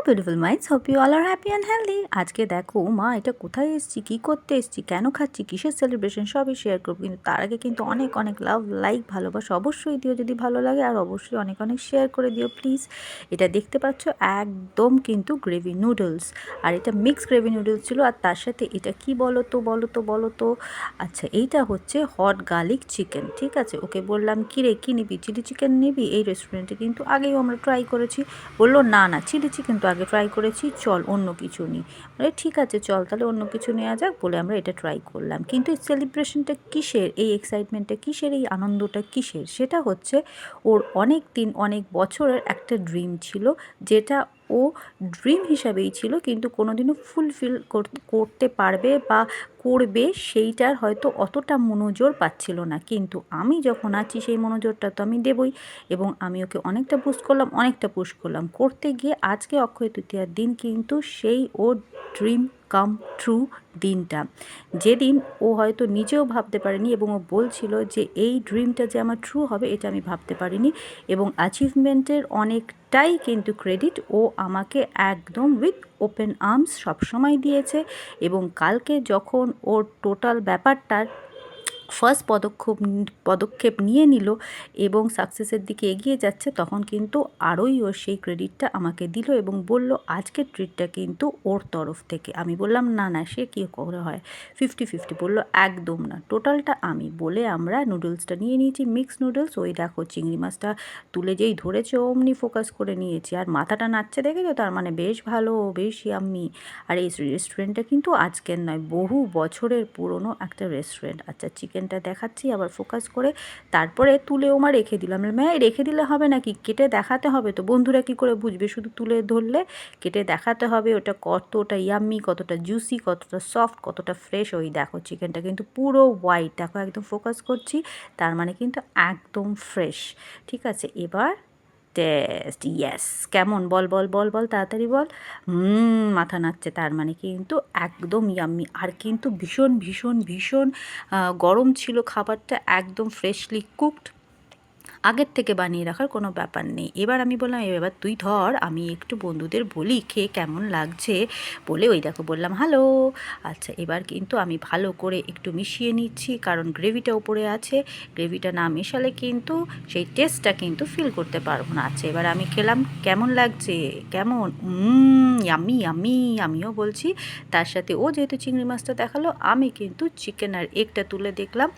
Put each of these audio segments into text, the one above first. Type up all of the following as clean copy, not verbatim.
Beautiful minds, hope you all are happy and healthy. আজকে দেখো মা, এটা কোথায় এসেছি, কী করতে এসেছি, কেন খাচ্ছি, কিসের সেলিব্রেশন, সবই শেয়ার করবো। কিন্তু তার আগে কিন্তু অনেক অনেক লাভ, লাইক, ভালোবাসা অবশ্যই দিও যদি ভালো লাগে, আর অবশ্যই অনেক অনেক শেয়ার করে দিও প্লিজ। এটা দেখতে পাচ্ছ একদম কিন্তু গ্রেভি নুডলস, আর এটা মিক্স গ্রেভি নুডলস ছিল। আর তার সাথে এটা কি বলো তো। আচ্ছা, এইটা হচ্ছে হট গার্লিক চিকেন। ঠিক আছে, ওকে বললাম কী রে, কী নিবি, চিলি চিকেন নিবি? এই রেস্টুরেন্টে কিন্তু আগেও আমরা ট্রাই করেছি। বললো না না, চিলি চিকেন তো আগে ট্রাই করেছি, চল অন্য কিছু নিই। বলে ঠিক আছে চল তাহলে অন্য কিছু নেওয়া যাক, বলে আমরা এটা ট্রাই করলাম। কিন্তু এই সেলিব্রেশনটা কিসের, এই এক্সাইটমেন্টটা কিসের, এই আনন্দটা কিসের? সেটা হচ্ছে ওর অনেক দিন, অনেক বছরের একটা ড্রিম ছিল, যেটা ও ড্রিম হিসাবেই ছিল, কিন্তু কোনোদিনও ফুলফিল করতে পারবে বা করবে সেইটার হয়তো অতটা মনোযোগ পাচ্ছিল না। কিন্তু আমি যখন আছি সেই মনোযোগটা তো আমি দেবই, এবং আমি ওকে অনেকটা পুশ করলাম করতে গিয়ে আজকে অক্ষয় তৃতীয়ার দিন কিন্তু সেই ওর ড্রিম কাম ট্রু দিনটা, যেদিন ও হয়তো নিজেও ভাবতে পারেনি, এবং ও বলছিল যে এই ড্রিমটা যে আমার ট্রু হবে এটা আমি ভাবতে পারিনি। এবং অ্যাচিভমেন্টের অনেকটাই কিন্তু ক্রেডিট ও আমাকে একদম উইথ ওপেন আর্মস সবসময় দিয়েছে। এবং কালকে যখন ওর টোটাল ব্যাপারটার ফার্স্ট পদক্ষেপ নিয়ে নিল এবং সাকসেসের দিকে এগিয়ে যাচ্ছে, তখন কিন্তু আরোই ও সেই ক্রেডিটটা আমাকে দিল এবং বলল আজকের ট্রিটটা কিন্তু ওর তরফ থেকে। আমি বললাম না না, সে কী করে হয়, 50-50। বললো একদম না, টোটালটা আমি। বলে আমরা নুডলসটা নিয়ে নিয়েছি, মিক্স নুডলস। ওই দেখো চিংড়ি মাছটা তুলে যেই ধরেছে অমনি ফোকাস করে নিয়েছি, আর মাথাটা নাচছে দেখেছো, তার মানে বেশ ভালো, বেশ ইয়াম্মি। আর এই রেস্টুরেন্টটা কিন্তু আজকের নয়, বহু বছরের পুরনো একটা রেস্টুরেন্ট। আচ্ছা, চিকেনটা দেখাচ্ছি আবার ফোকাস করে, তারপরে তুলেও মা রেখে দিলাম। ম্যাম রেখে দিলে হবে নাকি, কেটে দেখাতে হবে তো, বন্ধুরা কি করে বুঝবে শুধু তুলে ধরলে? কেটে দেখাতে হবে ওটা কতটা ইয়াম্মি, কতটা জুসি, কতটা সফট, কতটা ফ্রেশ। ওই দেখো চিকেনটা কিন্তু পুরো হোয়াইট, দেখো একদম ফোকাস করছি, তার মানে কিন্তু একদম ফ্রেশ। ঠিক আছে, এবার টেস্ট। ইয়েস, কেমন বল বল বল বল, তাড়াতাড়ি বল। মাথা নাচছে, তার মানে কিন্তু একদম ইয়াম্মি। আর কিন্তু ভীষণ ভীষণ ভীষণ গরম ছিল খাবারটা, একদম ফ্রেশলি কুকড, আগের থেকে বানিয়ে রাখার কোনো ব্যাপার নেই। এবার আমি বললাম এবার তুই ধর, আমি একটু বন্ধুদের বলি খেয়ে কেমন লাগছে। বলে ওই দেখো বললাম হ্যালো। আচ্ছা, এবার কিন্তু আমি ভালো করে একটু মিশিয়ে নিচ্ছি, কারণ গ্রেভিটা ওপরে আছে, গ্রেভিটা না মেশালে কিন্তু সেই টেস্টটা কিন্তু ফিল করতে পারবো না। আচ্ছা, এবার আমি খেলাম, কেমন লাগছে, কেমন, ইয়াম্মি ইয়াম্মি আমিও বলছি। তার সাথে ও যেহেতু চিংড়ি মাছটা দেখালো, আমি কিন্তু চিকেন আর এগটা তুলে দেখলাম,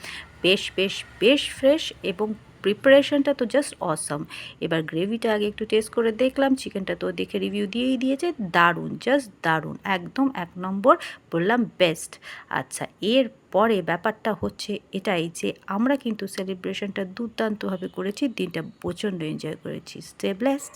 বেশ বেশ বেশ ফ্রেশ, এবং প্রিপারেশনটা তো জাস্ট অসম। এবার গ্রেভিটা আগে একটু টেস্ট করে দেখলাম, চিকেনটা তো দেখে রিভিউ দিয়েই দিয়েছে, দারুণ, জাস্ট দারুণ, একদম 1 নম্বর, বললাম বেস্ট। আচ্ছা, এর পরে ব্যাপারটা হচ্ছে এটাই যে আমরা কিন্তু সেলিব্রেশনটা দুর্দান্তভাবে করেছি, দিনটা প্রচণ্ড এনজয় করেছি। Stay blessed.